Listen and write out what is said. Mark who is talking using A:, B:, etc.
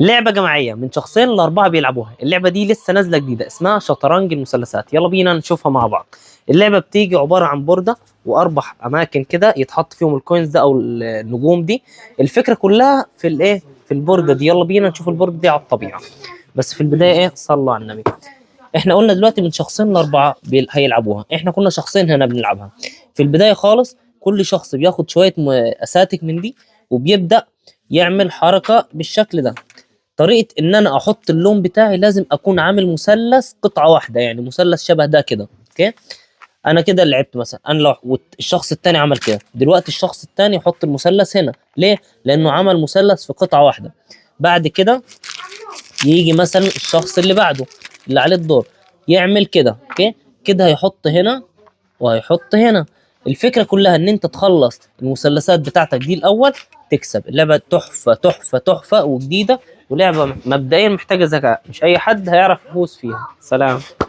A: لعبة جماعية من شخصين لأربعة بيلعبوها. اللعبة دي لسه نازلة جديدة، اسمها شطرنج المثلثات. يلا بينا نشوفها مع بعض. اللعبة بتيجي عبارة عن بوردة وأربع أماكن كده يتحط فيهم الكوينز ده أو النجوم دي. الفكرة كلها في الإيه، في البوردة دي. يلا بينا نشوف البوردة دي على الطبيعة. بس في البداية إيه، صلوا على النبي. إحنا قلنا دلوقتي من شخصين لأربعة هيلعبوها. إحنا كنا شخصين هنا بنلعبها. في البداية خالص كل شخص بياخد شوية أساتك من دي، وبيبدأ يعمل حركة بالشكل ده. طريقة ان انا احط اللون بتاعي لازم اكون عامل مثلث قطعة واحدة، يعني مثلث شبه ده كده. اوكي، انا كده لعبت مثلا، انا لو الشخص التاني عمل كده، دلوقتي الشخص التاني يحط المثلث هنا. ليه؟ لانه عمل مثلث في قطعة واحدة. بعد كده يجي مثلا الشخص اللي بعده اللي عليه الدور يعمل كده. اوكي، كده هيحط هنا وهيحط هنا. الفكرة كلها ان انت تخلص المثلثات بتاعتك دي الاول، تكسب. اللعبة تحفة تحفة تحفة وجديدة، ولعبة مبدئيا محتاجة ذكاء، مش اي حد هيعرف يفوز فيها. سلام.